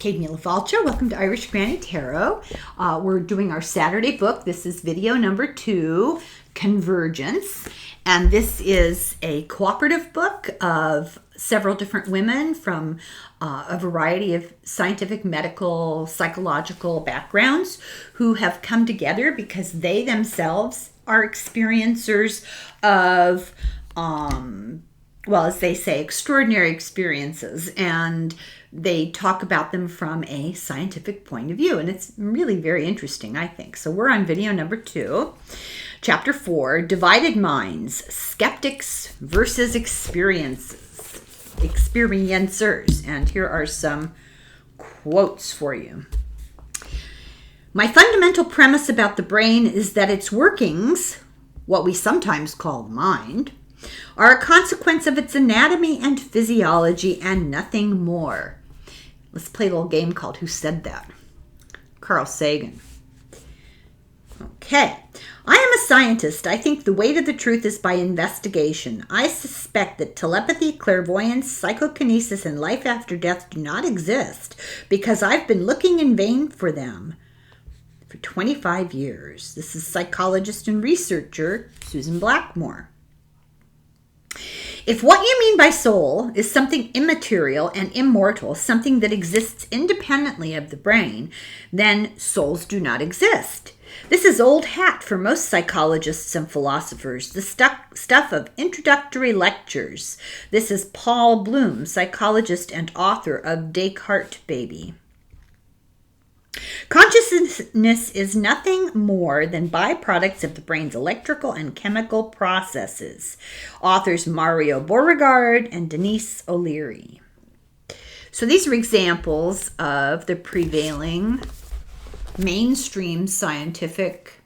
Kate Mila-Falcher. Welcome to Irish Granny Tarot. We're doing our Saturday book. This is video number 2, Convergence. And this is a cooperative book of several different women from a variety of scientific, medical, psychological backgrounds who have come together because they themselves are experiencers of, well, as they say, extraordinary experiences. And they talk about them from a scientific point of view. And it's really very interesting, I think. So we're on video number 2. Chapter 4, Divided Minds, Skeptics versus Experiencers. And here are some quotes for you. My fundamental premise about the brain is that its workings, what we sometimes call the mind, are a consequence of its anatomy and physiology and nothing more. Let's play a little game called Who Said That? Carl Sagan. Okay. I am a scientist. I think the way to the truth is by investigation. I suspect that telepathy, clairvoyance, psychokinesis, and life after death do not exist because I've been looking in vain for them for 25 years. This is psychologist and researcher Susan Blackmore. If what you mean by soul is something immaterial and immortal, something that exists independently of the brain, then souls do not exist. This is old hat for most psychologists and philosophers, the stuff of introductory lectures. This is Paul Bloom, psychologist and author of Descartes' Baby. Consciousness is nothing more than byproducts of the brain's electrical and chemical processes. Authors Mario Beauregard and Denise O'Leary. So these are examples of the prevailing mainstream scientific,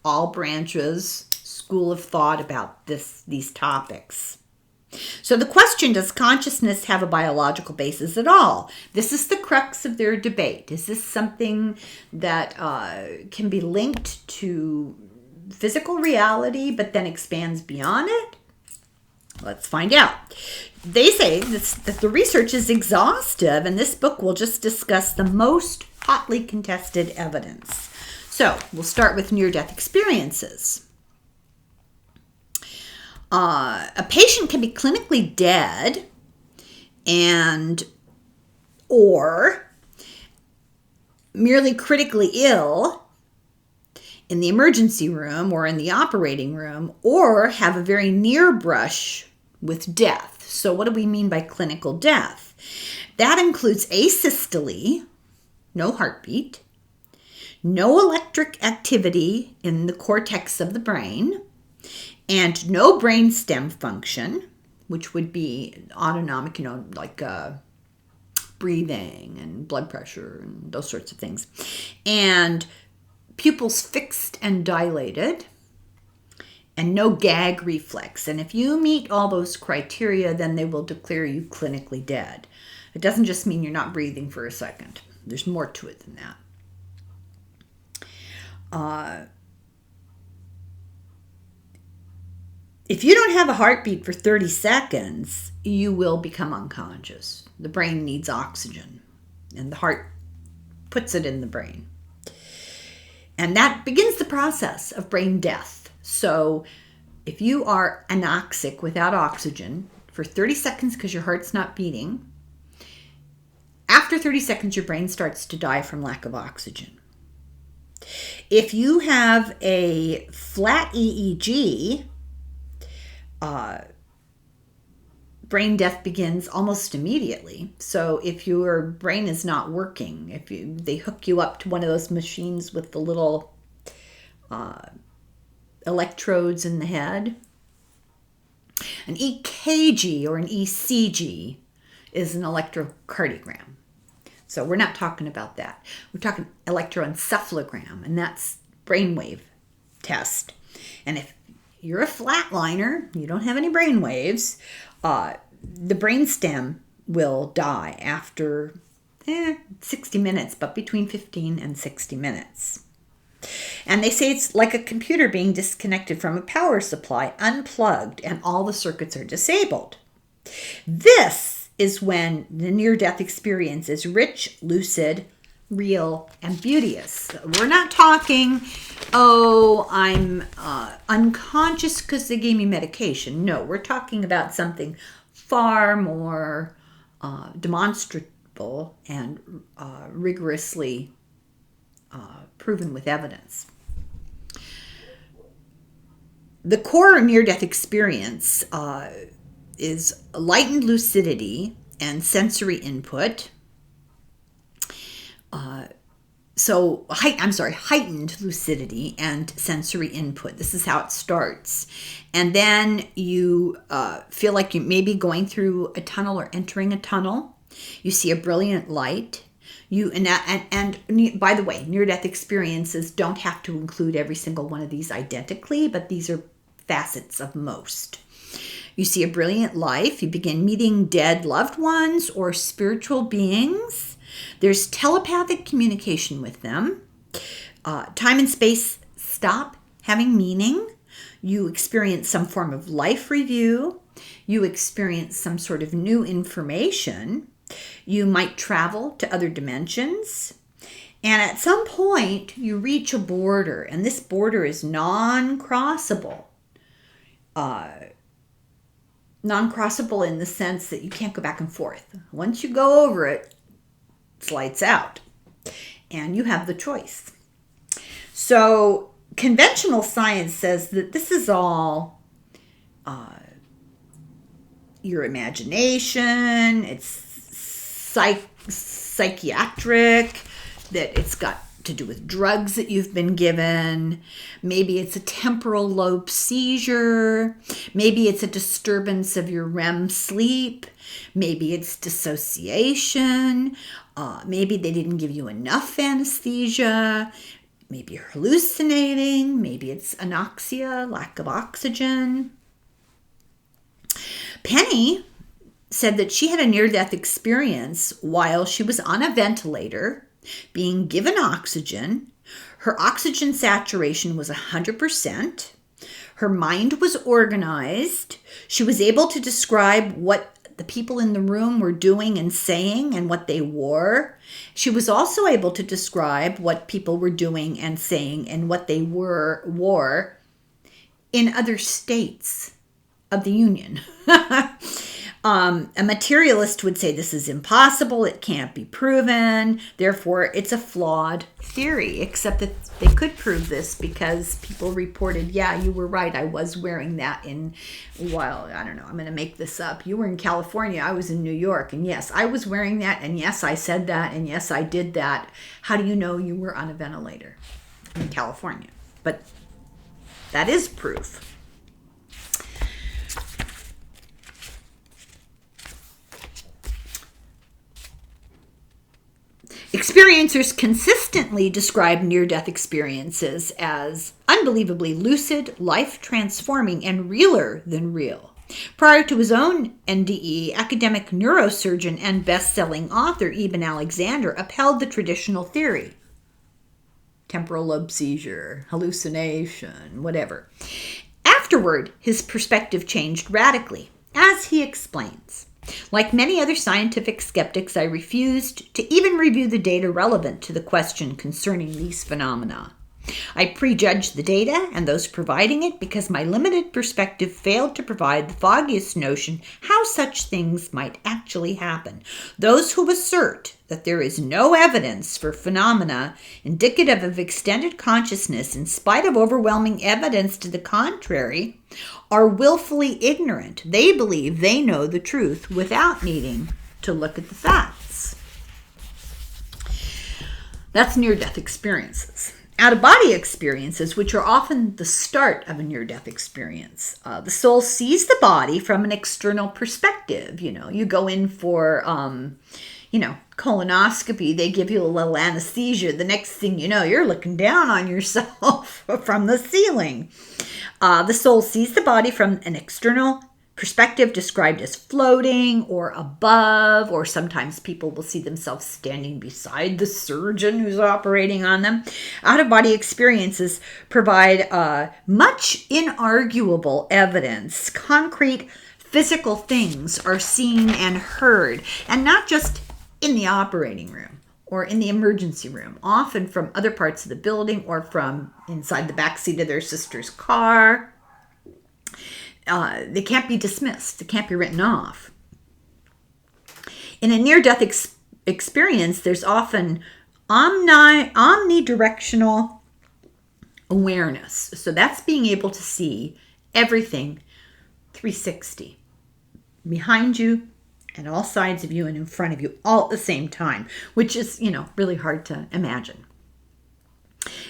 all branches, school of thought about these topics. So the question, does consciousness have a biological basis at all? This is the crux of their debate. Is this something that can be linked to physical reality but then expands beyond it? Let's find out. They say that the research is exhaustive, and this book will just discuss the most hotly contested evidence. So we'll start with near-death experiences. A patient can be clinically dead or merely critically ill in the emergency room or in the operating room, or have a very near brush with death. So what do we mean by clinical death? That includes asystole, no heartbeat, no electric activity in the cortex of the brain, and no brain stem function, which would be autonomic, like breathing and blood pressure and those sorts of things. And pupils fixed and dilated, and no gag reflex. And if you meet all those criteria, then they will declare you clinically dead. It doesn't just mean you're not breathing for a second. There's more to it than that. If you don't have a heartbeat for 30 seconds, you will become unconscious. The brain needs oxygen, and the heart puts it in the brain. And that begins the process of brain death. So if you are anoxic without oxygen for 30 seconds because your heart's not beating, after 30 seconds, your brain starts to die from lack of oxygen. If you have a flat EEG, brain death begins almost immediately. So if your brain is not working, they hook you up to one of those machines with the little electrodes in the head. An EKG or an ECG is an electrocardiogram. So we're not talking about that. We're talking electroencephalogram, and that's brainwave test. And if you're a flatliner, you don't have any brain waves, the brainstem will die after 60 minutes, but between 15 and 60 minutes. And they say it's like a computer being disconnected from a power supply, unplugged, and all the circuits are disabled. This is when the near-death experience is rich, lucid, real, and beauteous. We're not talking, oh, I'm unconscious because they gave me medication. No, we're talking about something far more demonstrable and rigorously proven with evidence. The core near-death experience is lightened lucidity and sensory input. Heightened lucidity and sensory input. This is how it starts. And then you feel like you may be going through a tunnel or entering a tunnel. You see a brilliant light. And by the way, near-death experiences don't have to include every single one of these identically, but these are facets of most. You see a brilliant life. You begin meeting dead loved ones or spiritual beings. There's telepathic communication with them. Time and space stop having meaning. You experience some form of life review. You experience some sort of new information. You might travel to other dimensions. And at some point, you reach a border, and this border is non-crossable. Non-crossable in the sense that you can't go back and forth. Once you go over it, it's lights out. And you have the choice. So conventional science says that this is all your imagination. It's psychiatric, that it's got to do with drugs that you've been given. Maybe it's a temporal lobe seizure. Maybe it's a disturbance of your REM sleep. Maybe it's dissociation. Maybe they didn't give you enough anesthesia. Maybe you're hallucinating. Maybe it's anoxia, lack of oxygen. Penny said that she had a near-death experience while she was on a ventilator, being given oxygen. Her oxygen saturation was 100%. Her mind was organized. She was able to describe what the people in the room were doing and saying and what they wore. She was also able to describe what people were doing and saying and what they wore in other states of the Union. A materialist would say this is impossible, it can't be proven, therefore it's a flawed theory, except that they could prove this because people reported, yeah, you were right, I was wearing that I'm going to make this up. You were in California, I was in New York, and yes, I was wearing that, and yes, I said that, and yes, I did that. How do you know you were on a ventilator in California? But that is proof. Experiencers consistently describe near-death experiences as unbelievably lucid, life-transforming, and realer than real. Prior to his own NDE, academic neurosurgeon and best-selling author Eben Alexander upheld the traditional theory. Temporal lobe seizure, hallucination, whatever. Afterward, his perspective changed radically, as he explains. Like many other scientific skeptics, I refused to even review the data relevant to the question concerning these phenomena. I prejudged the data and those providing it because my limited perspective failed to provide the foggiest notion how such things might actually happen. Those who assert that there is no evidence for phenomena indicative of extended consciousness in spite of overwhelming evidence to the contrary are willfully ignorant. They believe they know the truth without needing to look at the facts. That's near-death experiences. Out-of-body experiences, which are often the start of a near-death experience. The soul sees the body from an external perspective. You go in for, colonoscopy. They give you a little anesthesia. The next thing you know, you're looking down on yourself from the ceiling. The soul sees the body from an external perspective described as floating or above, or sometimes people will see themselves standing beside the surgeon who's operating on them. Out-of-body experiences provide much inarguable evidence, concrete physical things are seen and heard, and not just in the operating room or in the emergency room, often from other parts of the building or from inside the backseat of their sister's car. They can't be dismissed. They can't be written off. In a near-death experience, there's often omnidirectional awareness. So that's being able to see everything 360, behind you and all sides of you and in front of you all at the same time, which is, really hard to imagine.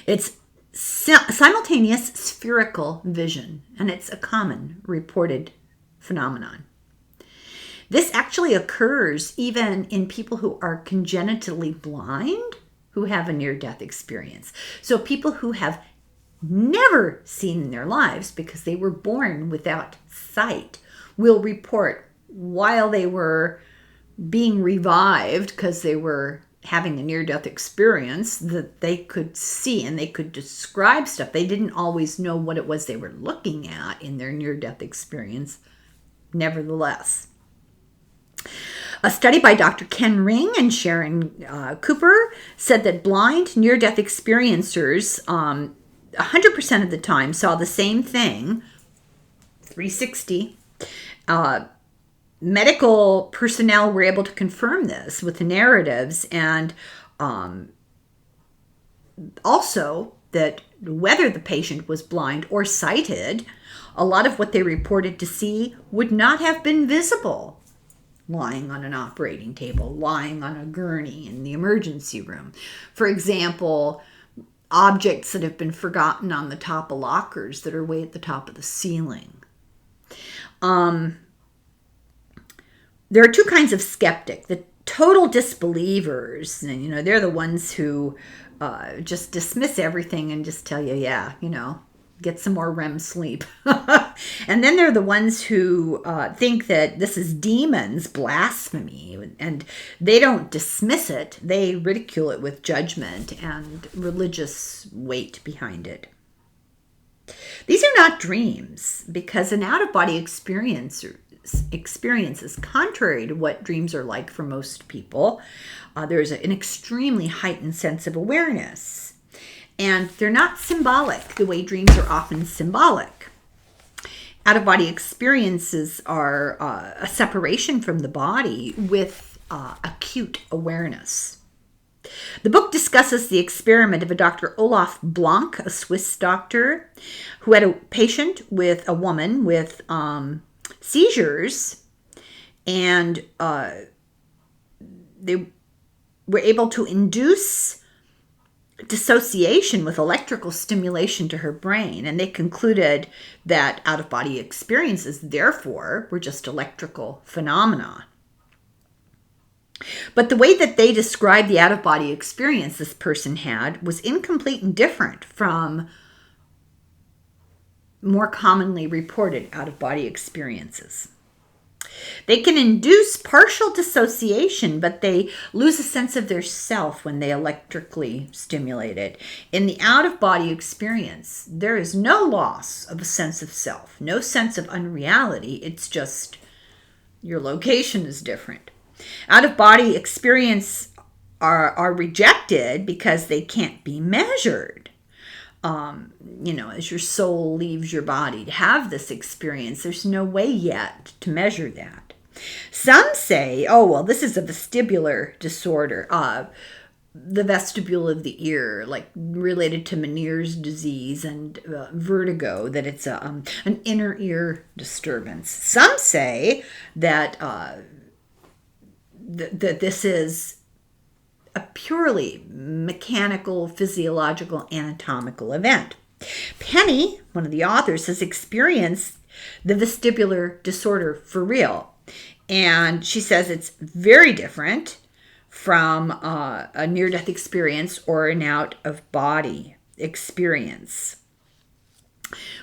It's simultaneous spherical vision, and it's a common reported phenomenon. This actually occurs even in people who are congenitally blind who have a near-death experience. So people who have never seen in their lives because they were born without sight will report while they were being revived because they were having a near-death experience that they could see and they could describe stuff. They didn't always know what it was they were looking at in their near-death experience, nevertheless. A study by Dr. Ken Ring and Sharon Cooper said that blind near-death experiencers 100% of the time saw the same thing, 360. Medical personnel were able to confirm this with the narratives, and also that whether the patient was blind or sighted, a lot of what they reported to see would not have been visible lying on an operating table, lying on a gurney in the emergency room. For example, objects that have been forgotten on the top of lockers that are way at the top of the ceiling. There are two kinds of skeptic. The total disbelievers, and they're the ones who just dismiss everything and just tell you, get some more REM sleep. And then there are the ones who think that this is demons, blasphemy, and they don't dismiss it. They ridicule it with judgment and religious weight behind it. These are not dreams, because an out-of-body experience is contrary to what dreams are like for most people. There's an extremely heightened sense of awareness, and they're not symbolic the way dreams are often symbolic. Out-of-body experiences are a separation from the body with acute awareness. The book discusses the experiment of a Dr. Olaf Blank, a Swiss doctor, who had a patient with a woman with seizures, and they were able to induce dissociation with electrical stimulation to her brain, and they concluded that out-of-body experiences, therefore, were just electrical phenomena. But the way that they described the out-of-body experience this person had was incomplete and different from more commonly reported out-of-body experiences. They can induce partial dissociation, but they lose a sense of their self when they electrically stimulate it. In the out-of-body experience, there is no loss of a sense of self, no sense of unreality. It's just your location is different. Out-of-body experience are rejected because they can't be measured. As your soul leaves your body to have this experience, there's no way yet to measure that. Some say, this is a vestibular disorder, the vestibule of the ear, like related to Meniere's disease and vertigo, that it's an inner ear disturbance. Some say that that this is a purely mechanical, physiological, anatomical event. Penny, one of the authors, has experienced the vestibular disorder for real. And she says it's very different from a near-death experience or an out-of-body experience.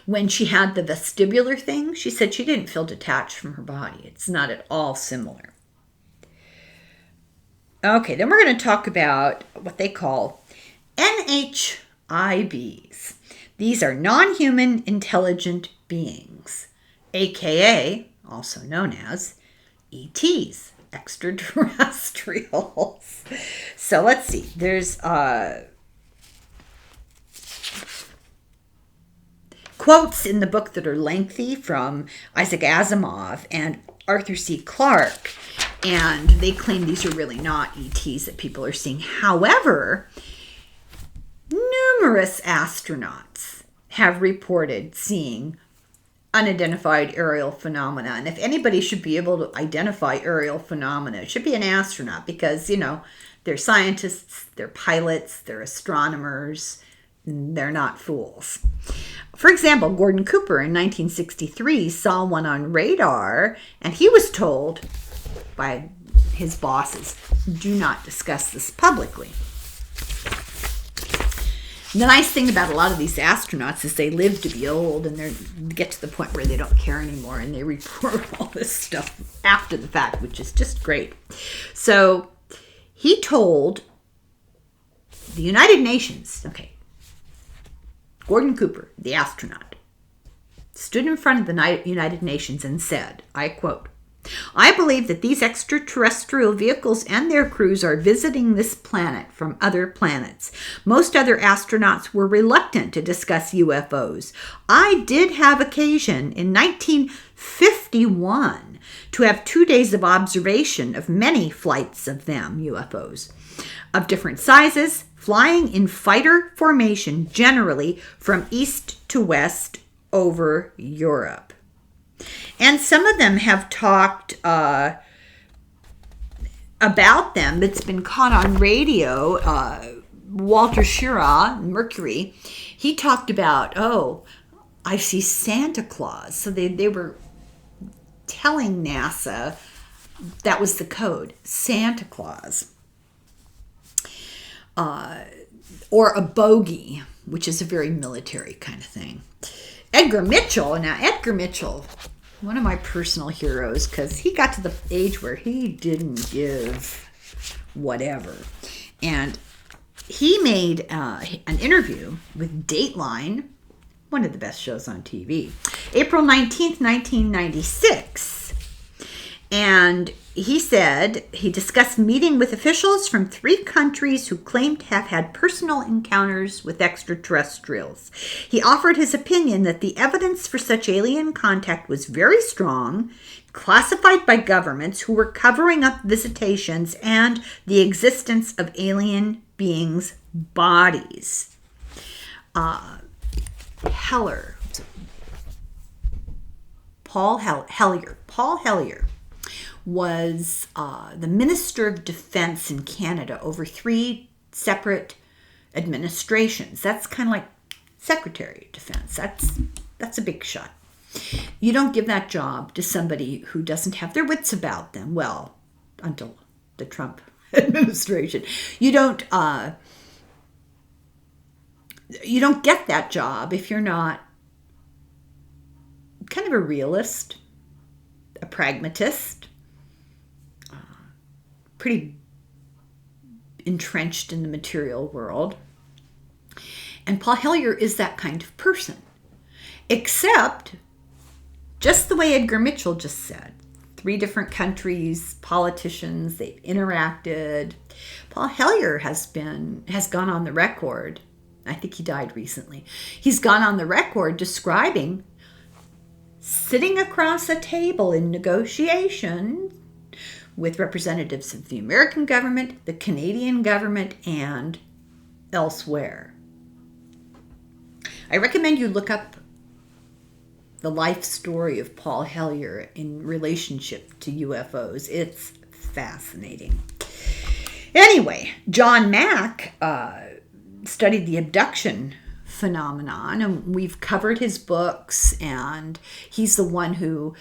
When she had the vestibular thing, she said she didn't feel detached from her body. It's not at all similar. Okay, then we're going to talk about what they call NHIBs. These are non-human intelligent beings, aka also known as ETs, extraterrestrials. So let's see. There's quotes in the book that are lengthy from Isaac Asimov and Arthur C. Clarke, and they claim these are really not ETs that people are seeing. However, numerous astronauts have reported seeing unidentified aerial phenomena. And if anybody should be able to identify aerial phenomena, it should be an astronaut, because, you know, they're scientists, they're pilots, they're astronomers, they're not fools. For example, Gordon Cooper in 1963 saw one on radar, and he was told by his bosses, do not discuss this publicly. The nice thing about a lot of these astronauts is they live to be old, and they get to the point where they don't care anymore, and they report all this stuff after the fact, which is just great. So he told the United Nations, Gordon Cooper, the astronaut, stood in front of the United Nations and said, I quote, "I believe that these extraterrestrial vehicles and their crews are visiting this planet from other planets. Most other astronauts were reluctant to discuss UFOs. I did have occasion in 1951 to have 2 days of observation of many flights of them, UFOs, of different sizes, flying in fighter formation, generally from east to west over Europe." And some of them have talked about them. It's been caught on radio. Walter Schirra, Mercury, he talked about, I see Santa Claus. So they were telling NASA that was the code, Santa Claus. Or a bogey, which is a very military kind of thing. Edgar Mitchell, one of my personal heroes, because he got to the age where he didn't give whatever. And he made an interview with Dateline, one of the best shows on TV, April 19th, 1996. And he said he discussed meeting with officials from 3 countries who claimed to have had personal encounters with extraterrestrials. He offered his opinion that the evidence for such alien contact was very strong, classified by governments who were covering up visitations and the existence of alien beings' bodies. Paul Hellyer was the Minister of Defense in Canada over 3 separate administrations. That's kind of like Secretary of Defense. That's a big shot. You don't give that job to somebody who doesn't have their wits about them. Well, until the Trump administration. You don't get that job if you're not kind of a realist, a pragmatist, pretty entrenched in the material world. And Paul Hellyer is that kind of person. Except, just the way Edgar Mitchell just said, 3 different countries, politicians, they've interacted. Paul Hellyer has gone on the record, I think he died recently, he's gone on the record describing sitting across a table in negotiation with representatives of the American government, the Canadian government, and elsewhere. I recommend you look up the life story of Paul Hellyer in relationship to UFOs. It's fascinating. Anyway, John Mack studied the abduction phenomenon, and we've covered his books, and he's the one who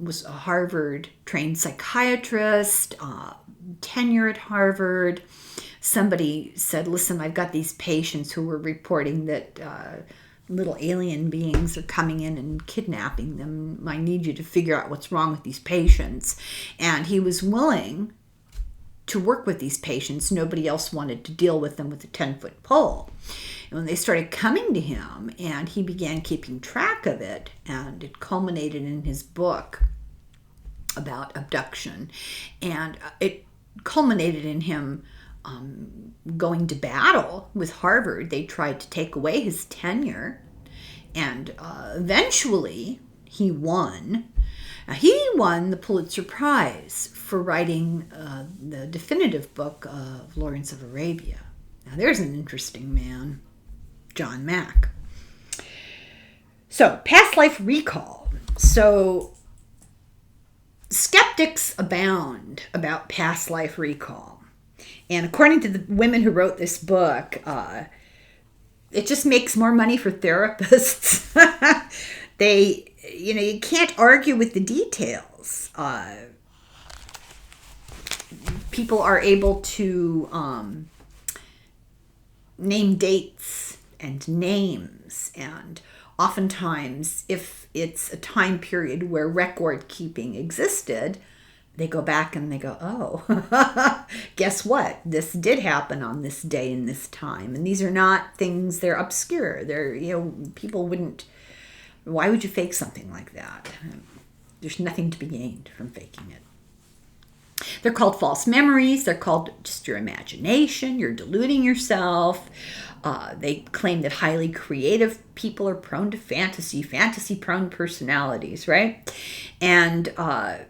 was a Harvard-trained psychiatrist, tenure at Harvard. Somebody said, listen, I've got these patients who were reporting that little alien beings are coming in and kidnapping them. I need you to figure out what's wrong with these patients. And he was willing to work with these patients. Nobody else wanted to deal with them with a 10-foot pole. And when they started coming to him and he began keeping track of it, and it culminated in his book, about abduction. And it culminated in him going to battle with Harvard. They tried to take away his tenure, and eventually he won. He won the Pulitzer Prize for writing the definitive book of Lawrence of Arabia. Now there's an interesting man, John Mack. So, past life recall. So, skeptics abound about past life recall. And according to the women who wrote this book, it just makes more money for therapists. You can't argue with the details. People are able to name dates and names, and oftentimes, if it's a time period where record keeping existed, they go back and they go, oh, guess what? This did happen on this day and this time. And these are not things, they're obscure. People wouldn't, why would you fake something like that? There's nothing to be gained from faking it. They're called false memories. They're called just your imagination. You're deluding yourself. They claim that highly creative people are prone to fantasy-prone personalities, right? And a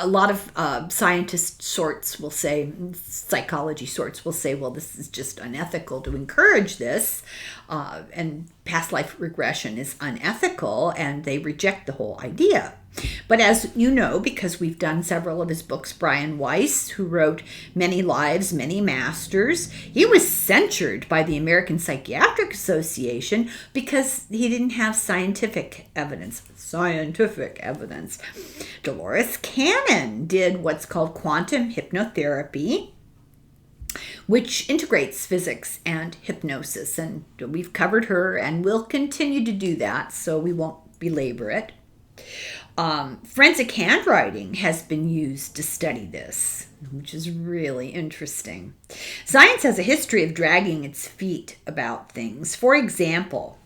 lot of scientist sorts will say, psychology sorts will say, well, this is just unethical to encourage this, and past life regression is unethical, and they reject the whole idea. But as you know, because we've done several of his books, Brian Weiss, who wrote Many Lives, Many Masters, he was censured by the American Psychiatric Association because he didn't have scientific evidence. Dolores Cannon did what's called quantum hypnotherapy, which integrates physics and hypnosis. And we've covered her and we'll continue to do that, so we won't belabor it. Forensic handwriting has been used to study this, which is really interesting. Science has a history of dragging its feet about things. For example,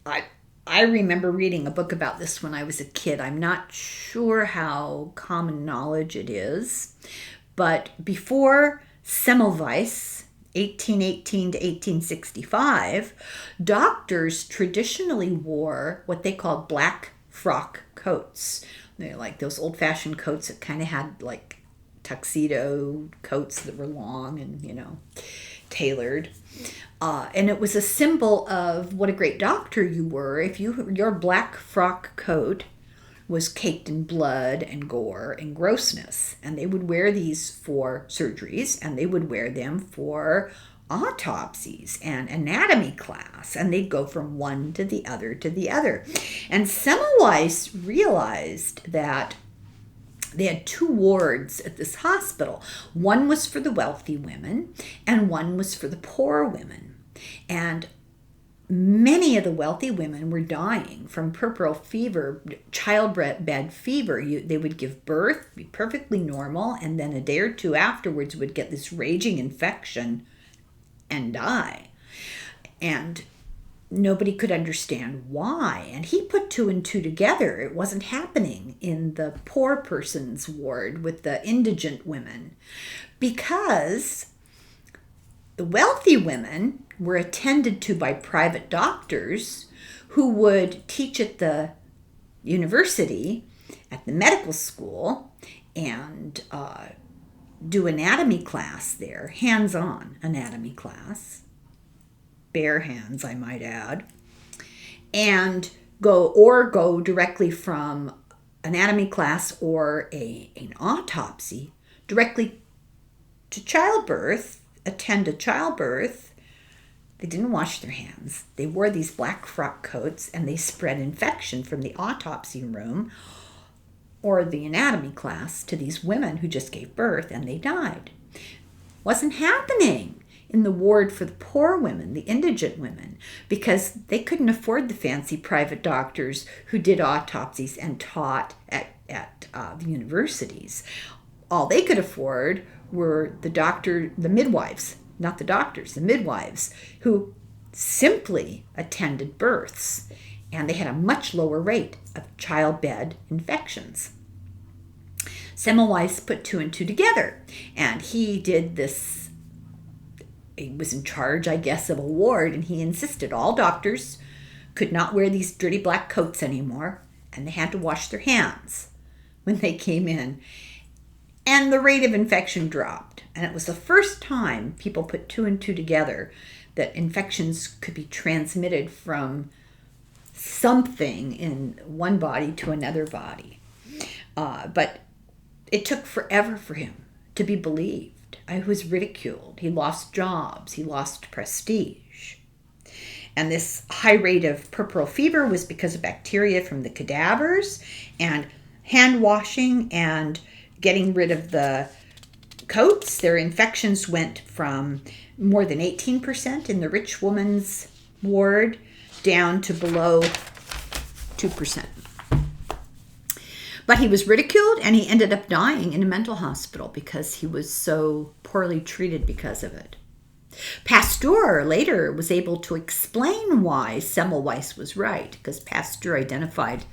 I remember reading a book about this when I was a kid. I'm not sure how common knowledge it is, but before Semmelweis, 1818 to 1865, doctors traditionally wore what they called black frock coats. They're like those old-fashioned coats that kind of had like tuxedo coats that were long and, tailored. And it was a symbol of what a great doctor you were if your black frock coat was caked in blood and gore and grossness. And they would wear these for surgeries, and they would wear them for autopsies and anatomy class. And they'd go from one to the other to the other. And Semmelweis realized that they had two wards at this hospital. One was for the wealthy women, and one was for the poor women. And many of the wealthy women were dying from puerperal fever, childbed fever. They would give birth, be perfectly normal, and then a day or two afterwards would get this raging infection and die. And nobody could understand why. And he put two and two together. It wasn't happening in the poor person's ward with the indigent women, because the wealthy women were attended to by private doctors who would teach at the university, at the medical school, and do anatomy class there, hands-on anatomy class, bare hands, I might add, and go directly from anatomy class or an autopsy directly to childbirth, attend a childbirth. They didn't wash their hands. They wore these black frock coats, and they spread infection from the autopsy room or the anatomy class to these women who just gave birth, and they died. Wasn't happening in the ward for the poor women, the indigent women, because they couldn't afford the fancy private doctors who did autopsies and taught at the universities. All they could afford were the midwives, not the doctors, the midwives, who simply attended births and they had a much lower rate of childbed infections. Semmelweis put 2 and 2 together, and he did this. He was in charge, I guess, of a ward, and he insisted all doctors could not wear these dirty black coats anymore, and they had to wash their hands when they came in. And the rate of infection dropped. And it was the first time people put 2 and 2 together that infections could be transmitted from something in one body to another body. But it took forever for him to be believed. He was ridiculed. He lost jobs. He lost prestige. And this high rate of puerperal fever was because of bacteria from the cadavers, and hand washing and getting rid of the coats. Their infections went from more than 18% in the rich woman's ward down to below 2%. But he was ridiculed, and he ended up dying in a mental hospital because he was so poorly treated because of it. Pasteur later was able to explain why Semmelweis was right, because Pasteur identified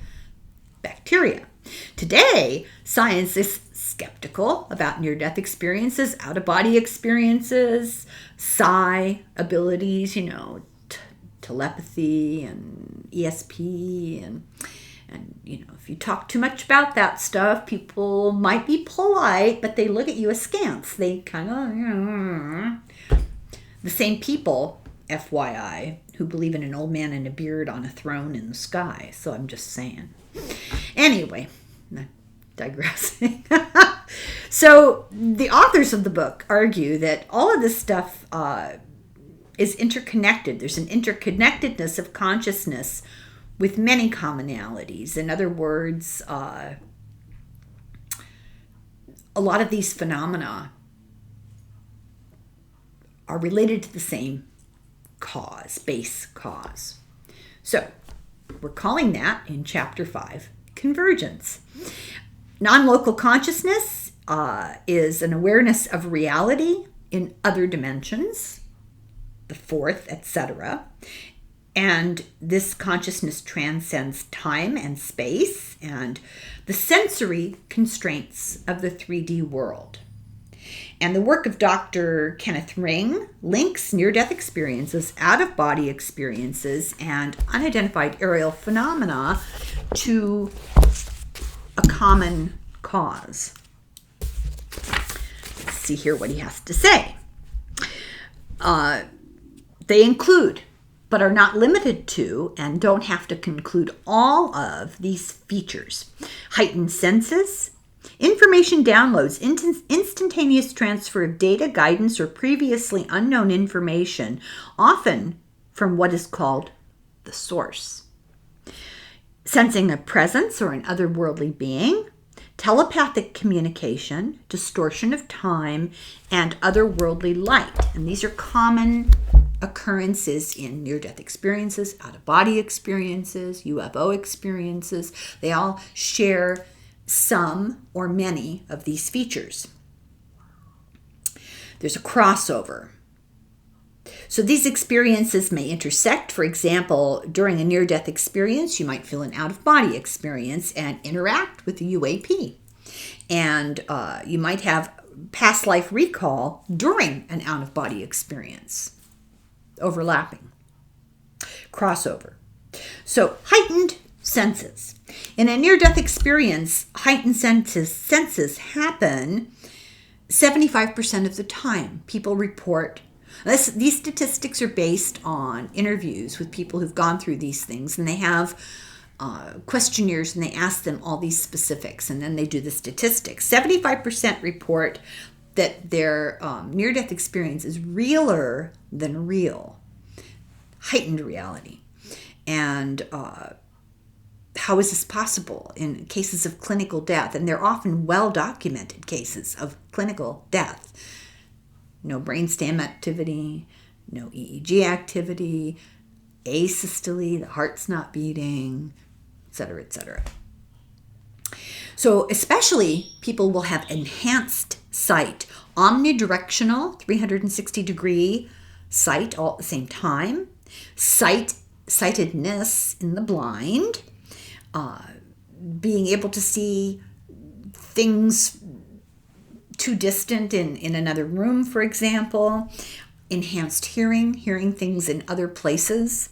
bacteria. Today, science is skeptical about near-death experiences, out-of-body experiences, psi abilities, telepathy and ESP, and if you talk too much about that stuff, people might be polite, but they look at you askance. They kind of, the same people, FYI, who believe in an old man in a beard on a throne in the sky. So I'm just saying. Anyway, digressing. So the authors of the book argue that all of this stuff is interconnected. There's an interconnectedness of consciousness with many commonalities. In other words, a lot of these phenomena are related to the same cause, base cause. So we're calling that in Chapter 5, Convergence. Non-local consciousness is an awareness of reality in other dimensions, the fourth, etc. And this consciousness transcends time and space and the sensory constraints of the 3D world. And the work of Dr. Kenneth Ring links near-death experiences, out-of-body experiences, and unidentified aerial phenomena to a common cause. Let's see here what he has to say. They include, but are not limited to, and don't have to conclude all of these features: heightened senses, information downloads, instantaneous transfer of data, guidance, or previously unknown information, often from what is called the source. Sensing a presence or an otherworldly being, telepathic communication, distortion of time, and otherworldly light. And these are common occurrences in near-death experiences, out-of-body experiences, UFO experiences. They all share some or many of these features. There's a crossover. So these experiences may intersect. For example, during a near-death experience, you might feel an out-of-body experience and interact with the UAP. And you might have past life recall during an out-of-body experience. Overlapping. Crossover. So heightened senses. In a near-death experience, heightened senses happen 75% of the time. People report. These statistics are based on interviews with people who've gone through these things, and they have questionnaires, and they ask them all these specifics, and then they do the statistics. 75% report that their near-death experience is realer than real, heightened reality. And how is this possible in cases of clinical death? And they're often well-documented cases of clinical death. No brainstem activity, no EEG activity, asystole, the heart's not beating, etc., etc. So especially people will have enhanced sight, omnidirectional, 360-degree sight all at the same time, sight sightedness in the blind, being able to see things too distant in another room, for example, enhanced hearing things in other places.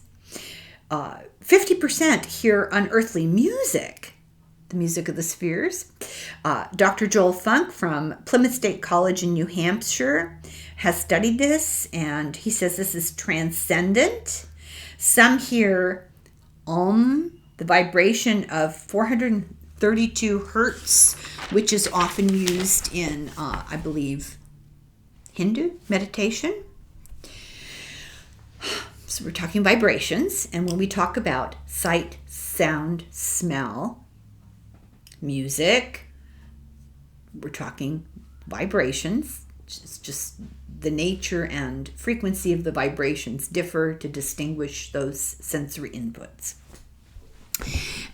50% hear unearthly music, the music of the spheres. Dr. Joel Funk from Plymouth State College in New Hampshire has studied this, and he says this is transcendent. Some hear the vibration of 432 hertz, which is often used in, I believe, Hindu meditation. So we're talking vibrations, and when we talk about sight, sound, smell, music, we're talking vibrations. It's just the nature and frequency of the vibrations differ to distinguish those sensory inputs.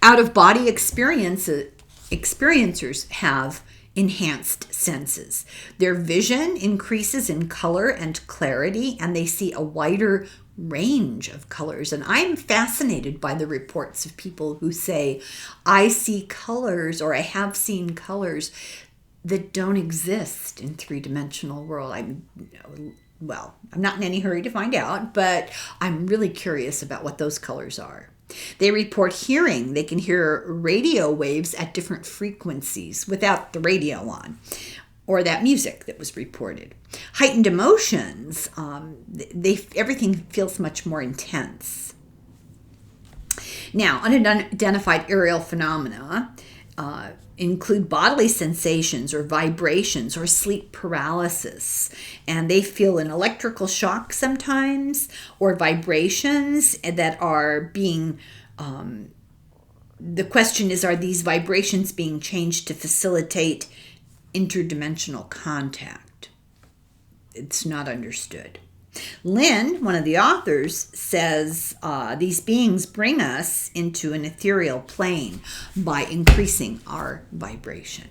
Out-of-body experiencers have enhanced senses. Their vision increases in color and clarity, and they see a wider range of colors. And I'm fascinated by the reports of people who say, I see colors, or I have seen colors that don't exist in three-dimensional world. I'm not in any hurry to find out, but I'm really curious about what those colors are. They report hearing. They can hear radio waves at different frequencies without the radio on, or that music that was reported. Heightened emotions, everything feels much more intense. Now, unidentified aerial phenomena include bodily sensations or vibrations or sleep paralysis, and they feel an electrical shock sometimes, or vibrations that are being the question is, are these vibrations being changed to facilitate interdimensional contact? It's not understood. Lynn, one of the authors, says these beings bring us into an ethereal plane by increasing our vibration.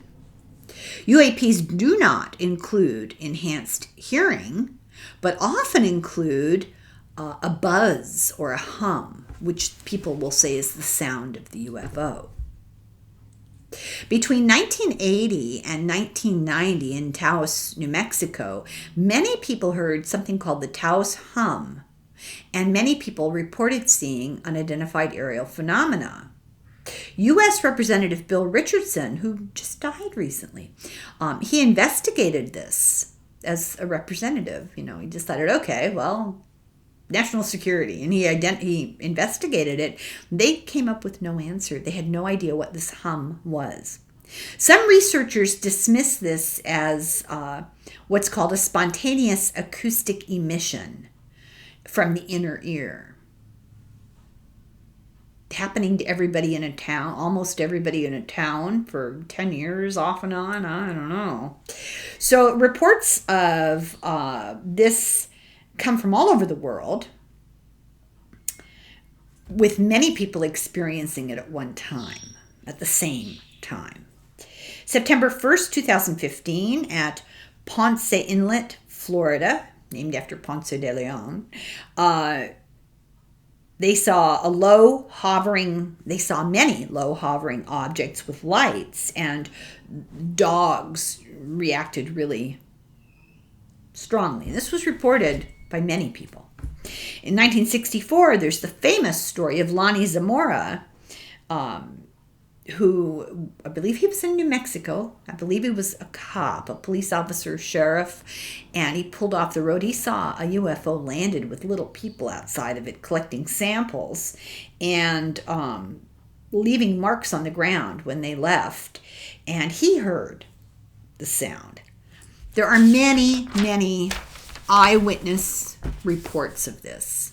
UAPs do not include enhanced hearing, but often include a buzz or a hum, which people will say is the sound of the UFO. Between 1980 and 1990 in Taos, New Mexico, many people heard something called the Taos hum, and many people reported seeing unidentified aerial phenomena. U.S. Representative Bill Richardson, who just died recently, he investigated this as a representative. He decided, okay, well, national security, and he investigated it. They came up with no answer. They had no idea what this hum was. Some researchers dismiss this as what's called a spontaneous acoustic emission from the inner ear, happening to everybody in a town, almost everybody in a town for 10 years off and on. I don't know. So reports of this come from all over the world, with many people experiencing it at one time, at the same time. September 1st, 2015, at Ponce Inlet, Florida, named after Ponce de Leon, they saw many low hovering objects with lights, and dogs reacted really strongly. And this was reported by many people. In 1964, there's the famous story of Lonnie Zamora, who, I believe he was in New Mexico. I believe he was a cop, a police officer, sheriff, and he pulled off the road. He saw a UFO landed with little people outside of it collecting samples and leaving marks on the ground when they left, and he heard the sound. There are many, many eyewitness reports of this.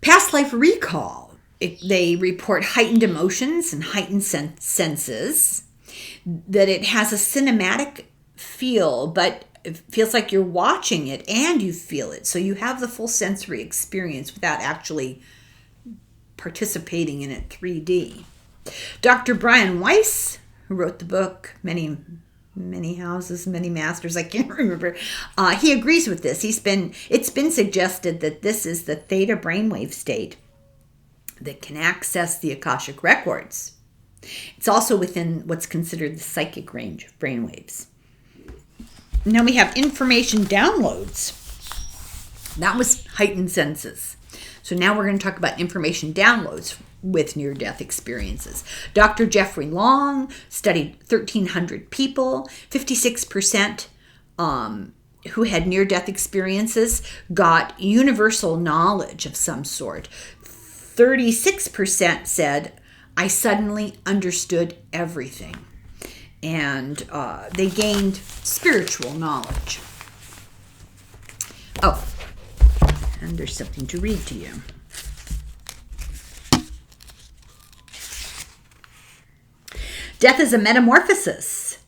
Past life recall. They report heightened emotions and heightened senses, that it has a cinematic feel, but it feels like you're watching it and you feel it. So you have the full sensory experience without actually participating in it 3D. Dr. Brian Weiss, who wrote the book many, many houses, many masters. I can't remember. He agrees with this. It's been suggested that this is the theta brainwave state that can access the Akashic records. It's also within what's considered the psychic range of brainwaves. Now we have information downloads. That was heightened senses. So now we're going to talk about information downloads with near-death experiences. Dr. Jeffrey Long studied 1,300 people. 56% who had near-death experiences got universal knowledge of some sort. 36% said, I suddenly understood everything. And they gained spiritual knowledge. Oh, and there's something to read to you. Death is a metamorphosis.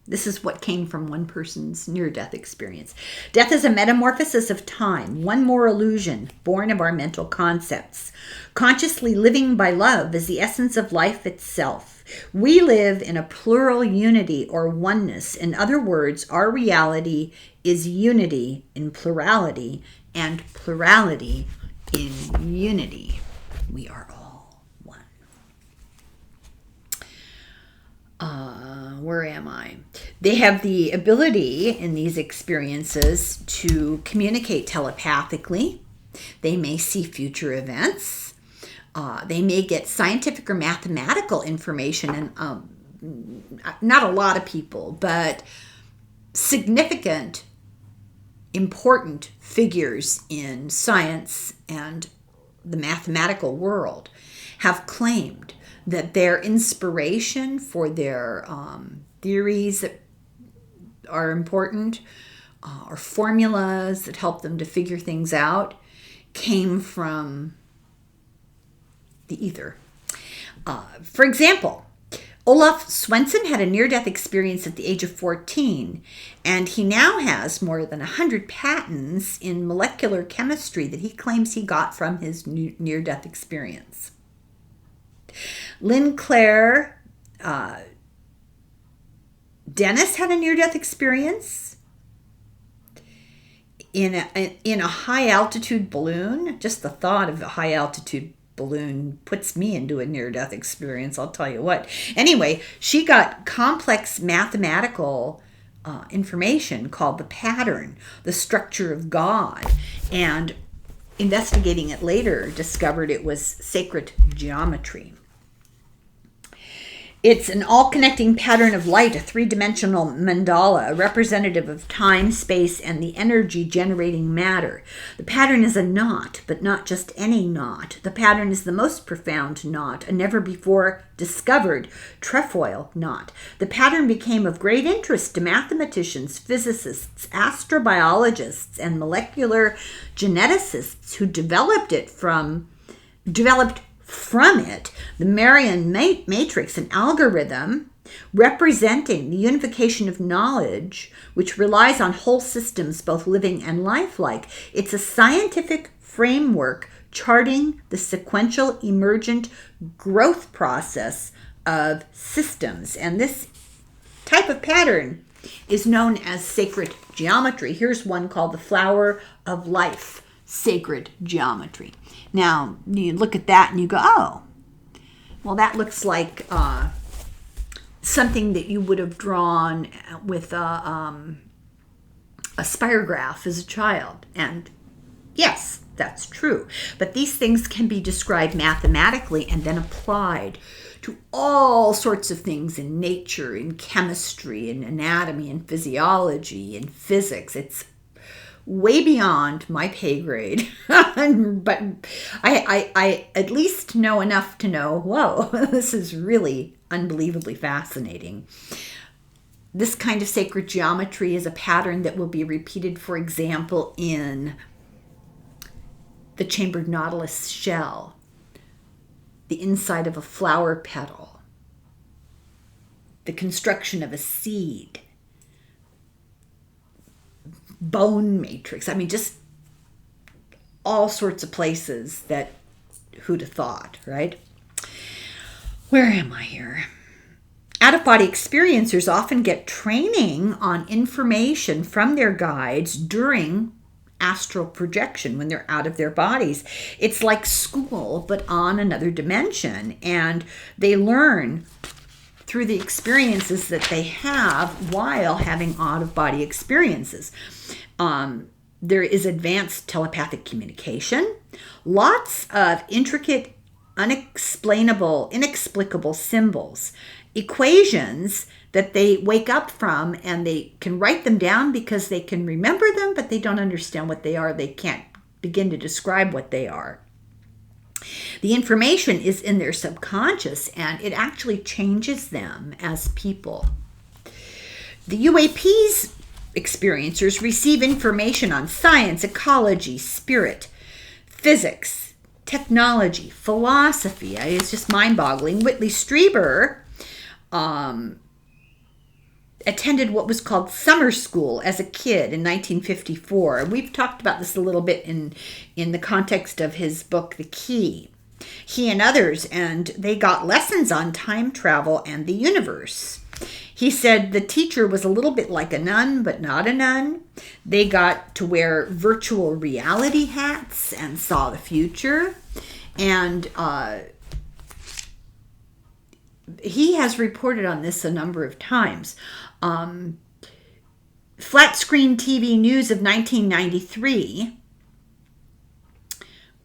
This is what came from one person's near-death experience. Death is a metamorphosis of time, one more illusion, born of our mental concepts. Consciously living by love is the essence of life itself. We live in a plural unity or oneness. In other words, our reality is unity in plurality and plurality in unity. We are all one. Where am I? They have the ability in these experiences to communicate telepathically. They may see future events. They may get scientific or mathematical information, and not a lot of people, but significant, important figures in science and the mathematical world have claimed that their inspiration for their theories that are important or formulas that help them to figure things out came from the ether. For example, Olaf Swenson had a near-death experience at the age of 14, and he now has more than 100 patents in molecular chemistry that he claims he got from his near-death experience. Lynn Claire Dennis had a near-death experience in a high-altitude balloon. Just the thought of a high-altitude balloon puts me into a near-death experience, I'll tell you what. Anyway, she got complex mathematical information called the pattern, the structure of God, and investigating it later discovered it was sacred geometry. It's an all-connecting pattern of light, a three-dimensional mandala, a representative of time, space, and the energy-generating matter. The pattern is a knot, but not just any knot. The pattern is the most profound knot, a never-before-discovered trefoil knot. The pattern became of great interest to mathematicians, physicists, astrobiologists, and molecular geneticists who developed from it the Marian matrix, an algorithm representing the unification of knowledge, which relies on whole systems, both living and lifelike. It's a scientific framework charting the sequential emergent growth process of systems. And this type of pattern is known as sacred geometry. Here's one called the flower of life, sacred geometry. Now, you look at that and you go, oh, well, that looks like something that you would have drawn with a spirograph as a child. And yes, that's true. But these things can be described mathematically and then applied to all sorts of things in nature, in chemistry, in anatomy, in physiology, in physics. It's way beyond my pay grade, but I at least know enough to know, whoa, this is really unbelievably fascinating. This kind of sacred geometry is a pattern that will be repeated, for example, in the chambered nautilus shell, the inside of a flower petal, the construction of a seed, bone matrix. I mean, just all sorts of places that who'd have thought, right? Where am I here? Out-of-body experiencers often get training on information from their guides during astral projection when they're out of their bodies. It's like school, but on another dimension. And they learn through the experiences that they have while having out-of-body experiences. There is advanced telepathic communication, lots of intricate, inexplicable symbols, equations that they wake up from, and they can write them down because they can remember them, but they don't understand what they are. They can't begin to describe what they are. The information is in their subconscious, and it actually changes them as people. The UAP's experiencers receive information on science, ecology, spirit, physics, technology, philosophy. It's just mind-boggling. Whitley Strieber attended what was called summer school as a kid in 1954. We've talked about this a little bit in the context of his book, The Key. He and others, and they got lessons on time travel and the universe. He said the teacher was a little bit like a nun, but not a nun. They got to wear virtual reality hats and saw the future. And he has reported on this a number of times. Flat Screen TV News of 1993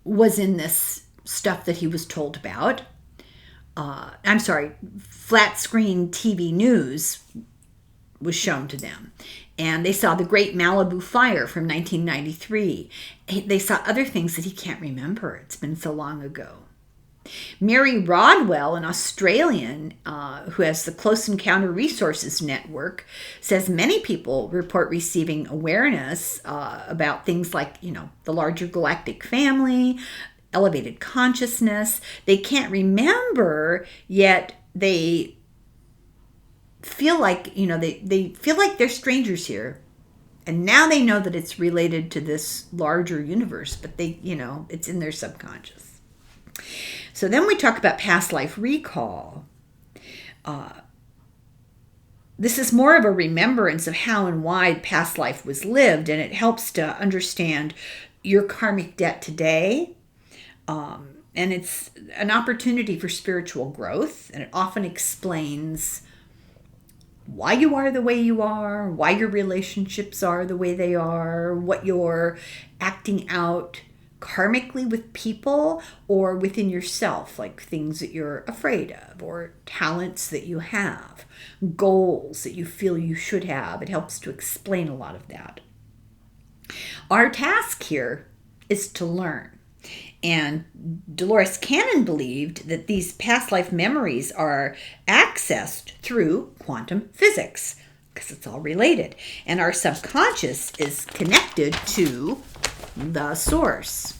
was in this stuff that he was told about. Flat Screen TV News was shown to them. And they saw the Great Malibu Fire from 1993. They saw other things that he can't remember. It's been so long ago. Mary Rodwell, an Australian who has the Close Encounter Resources Network, says many people report receiving awareness about things like, the larger galactic family, elevated consciousness. They can't remember, yet they feel like, they feel like they're strangers here. And now they know that it's related to this larger universe, but they, it's in their subconscious. So then we talk about past life recall. This is more of a remembrance of how and why past life was lived, and it helps to understand your karmic debt today. And it's an opportunity for spiritual growth, and it often explains why you are the way you are, why your relationships are the way they are, what you're acting out karmically with people or within yourself, like things that you're afraid of or talents that you have, goals that you feel you should have. It helps to explain a lot of that. Our task here is to learn. And Dolores Cannon believed that these past life memories are accessed through quantum physics because it's all related. And our subconscious is connected to the source.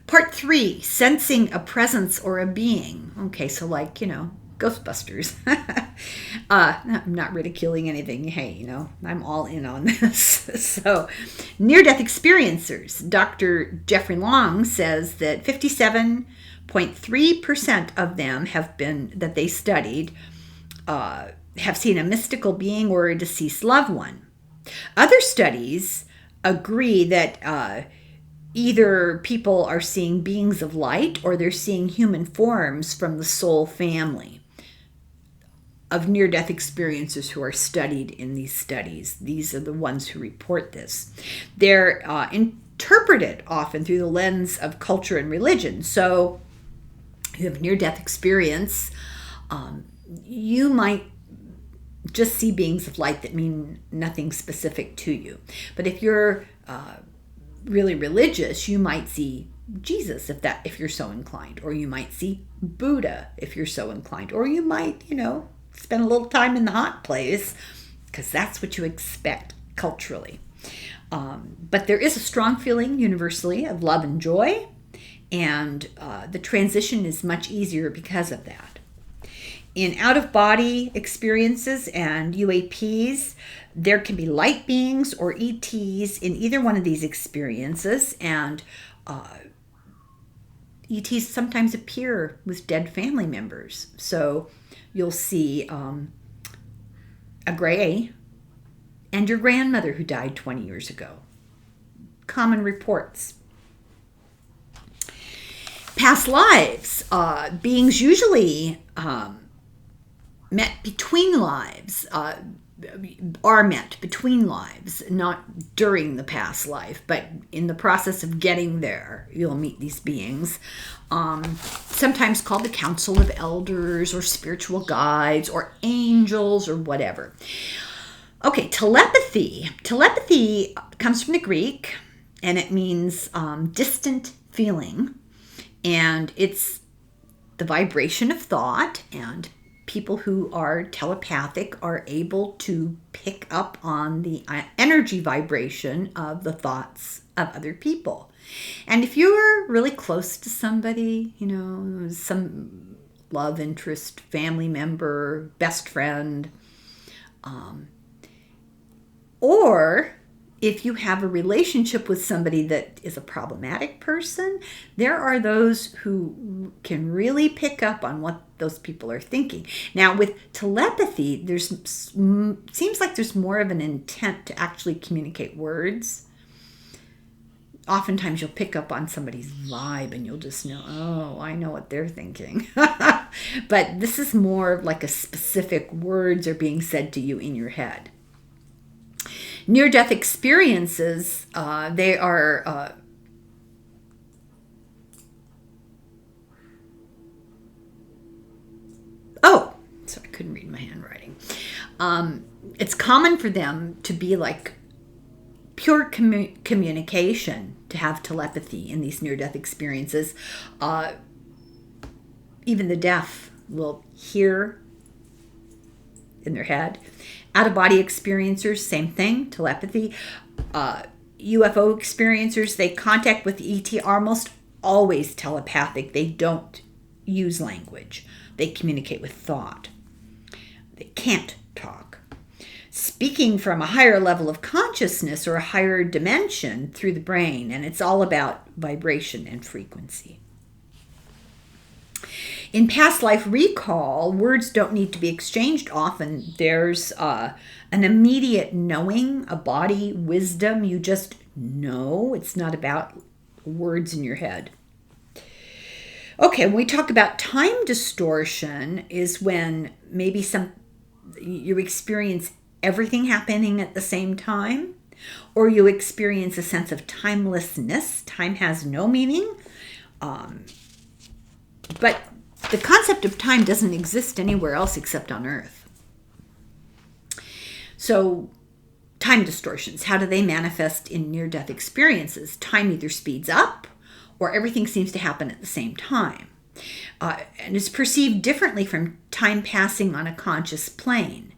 Part 3, sensing a presence or a being. Okay, so like, Ghostbusters. I'm not ridiculing anything. Hey, I'm all in on this. So, near-death experiencers. Dr. Jeffrey Long says that 57.3% of them that they studied have seen a mystical being or a deceased loved one. Other studies agree that either people are seeing beings of light or they're seeing human forms from the soul family of near-death experiencers who are studied in these studies. These are the ones who report this. They're interpreted often through the lens of culture and religion. So you have near-death experience, you might just see beings of light that mean nothing specific to you. But if you're really religious, you might see Jesus if you're so inclined, or you might see Buddha if you're so inclined, or you might, spend a little time in the hot place because that's what you expect culturally. But there is a strong feeling universally of love and joy, and the transition is much easier because of that. In out-of-body experiences and UAPs, there can be light beings or ETs in either one of these experiences, and ETs sometimes appear with dead family members. So you'll see a gray and your grandmother who died 20 years ago. Common reports. Past lives. Beings usually met between lives, are met between lives, not during the past life, but in the process of getting there, you'll meet these beings, sometimes called the Council of Elders or spiritual guides or angels or whatever. Okay, telepathy. Telepathy comes from the Greek, and it means distant feeling, and it's the vibration of thought, and people who are telepathic are able to pick up on the energy vibration of the thoughts of other people. And if you're really close to somebody, some love interest, family member, best friend, or if you have a relationship with somebody that is a problematic person, there are those who can really pick up on what those people are thinking. Now, with telepathy, seems like there's more of an intent to actually communicate words. Oftentimes you'll pick up on somebody's vibe and you'll just know, oh, I know what they're thinking. But this is more like a specific words are being said to you in your head. Near-death experiences, they are so I couldn't read my handwriting. It's common for them to be like pure communication, to have telepathy in these near-death experiences. Even the deaf will hear in their head. Out-of-body experiencers, same thing, telepathy. UFO experiencers, they contact with the ET, are almost always telepathic. They don't use language. They communicate with thought. They can't talk. Speaking from a higher level of consciousness or a higher dimension through the brain, and it's all about vibration and frequency. In past life recall, words don't need to be exchanged often. There's an immediate knowing, a body wisdom. You just know. It's not about words in your head. Okay, when we talk about time distortion is when maybe you experience everything happening at the same time, or you experience a sense of timelessness. Time has no meaning. But the concept of time doesn't exist anywhere else except on Earth. So, time distortions, how do they manifest in near-death experiences? Time either speeds up or everything seems to happen at the same time. And is perceived differently from time passing on a conscious plane.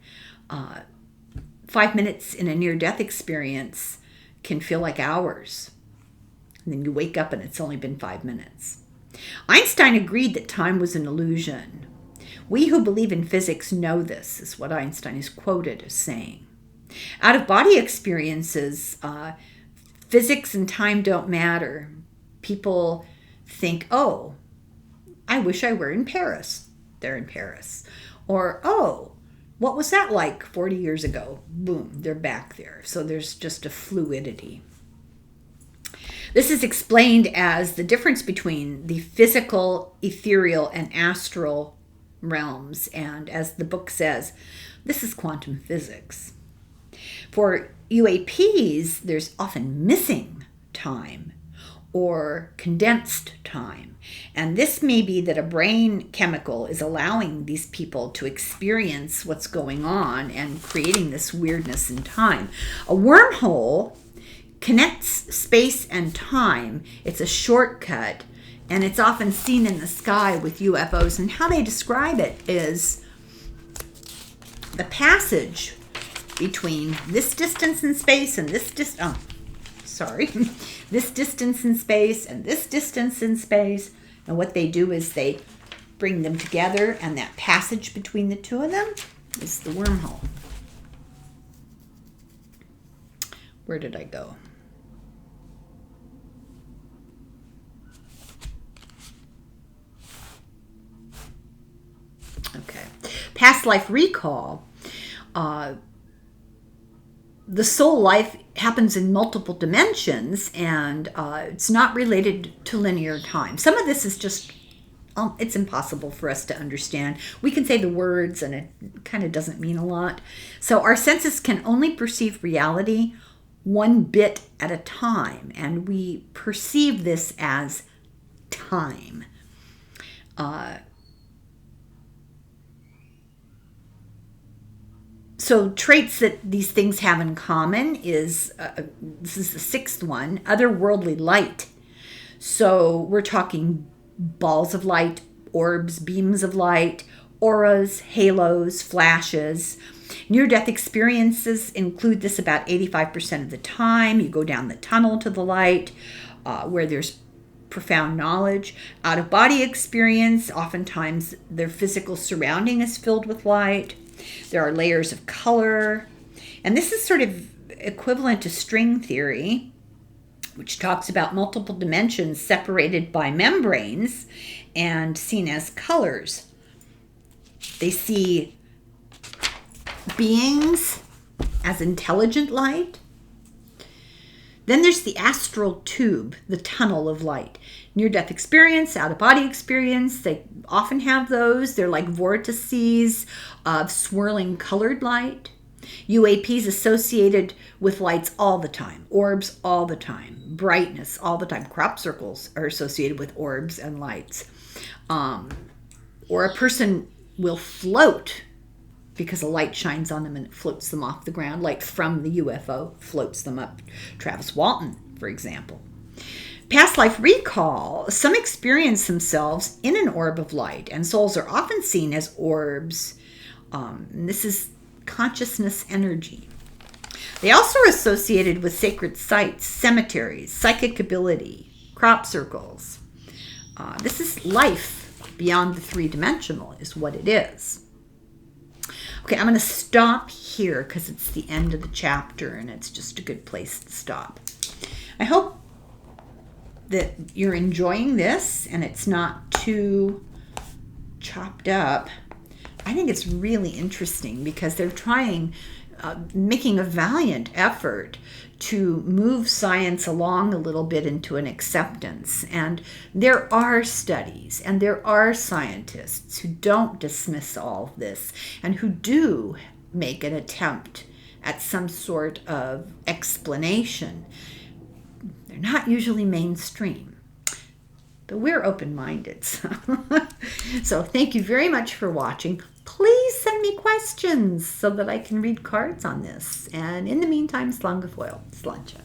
5 minutes in a near-death experience can feel like hours. And then you wake up and it's only been 5 minutes. Einstein agreed that time was an illusion. We who believe in physics know this, is what Einstein is quoted as saying. Out-of-body experiences, physics and time don't matter. People think, oh, I wish I were in Paris. They're in Paris. Or, oh, what was that like 40 years ago? Boom, they're back there. So there's just a fluidity. This is explained as the difference between the physical, ethereal, and astral realms. And as the book says, this is quantum physics. For UAPs, there's often missing time or condensed time. And this may be that a brain chemical is allowing these people to experience what's going on and creating this weirdness in time. A wormhole connects space and time. It's a shortcut, and it's often seen in the sky with UFOs. And how they describe it is the passage between this distance in space and this this distance in space and this distance in space. And what they do is they bring them together, and that passage between the two of them is the wormhole. Where did I go? Past life recall. The soul life happens in multiple dimensions, and it's not related to linear time. Some of this is just, it's impossible for us to understand. We can say the words, and it kind of doesn't mean a lot. So our senses can only perceive reality one bit at a time, and we perceive this as time. So traits that these things have in common is, this is the sixth one, otherworldly light. So we're talking balls of light, orbs, beams of light, auras, halos, flashes. Near-death experiences include this about 85% of the time. You go down the tunnel to the light where there's profound knowledge. Out-of-body experience, oftentimes their physical surrounding is filled with light. There are layers of color. And this is sort of equivalent to string theory, which talks about multiple dimensions separated by membranes and seen as colors. They see beings as intelligent light. Then there's the astral tube, the tunnel of light. Near-death experience, out-of-body experience, they often have those. They're like vortices of swirling colored light. UAPs associated with lights all the time, orbs all the time, brightness all the time. Crop circles are associated with orbs and lights. Or a person will float because a light shines on them and it floats them off the ground, like from the UFO floats them up. Travis Walton, for example. Past life recall, some experience themselves in an orb of light, and souls are often seen as orbs. This is consciousness energy. They also are associated with sacred sites, cemeteries, psychic ability, crop circles. This is life beyond the three-dimensional is what it is. Okay, I'm going to stop here because it's the end of the chapter and it's just a good place to stop. I hope that you're enjoying this and it's not too chopped up. I think it's really interesting because they're making a valiant effort to move science along a little bit into an acceptance. And there are studies and there are scientists who don't dismiss all of this and who do make an attempt at some sort of explanation. They're not usually mainstream, but we're open-minded. So thank you very much for watching. Please send me questions so that I can read cards on this. And in the meantime, Slanga Foil. Slancha.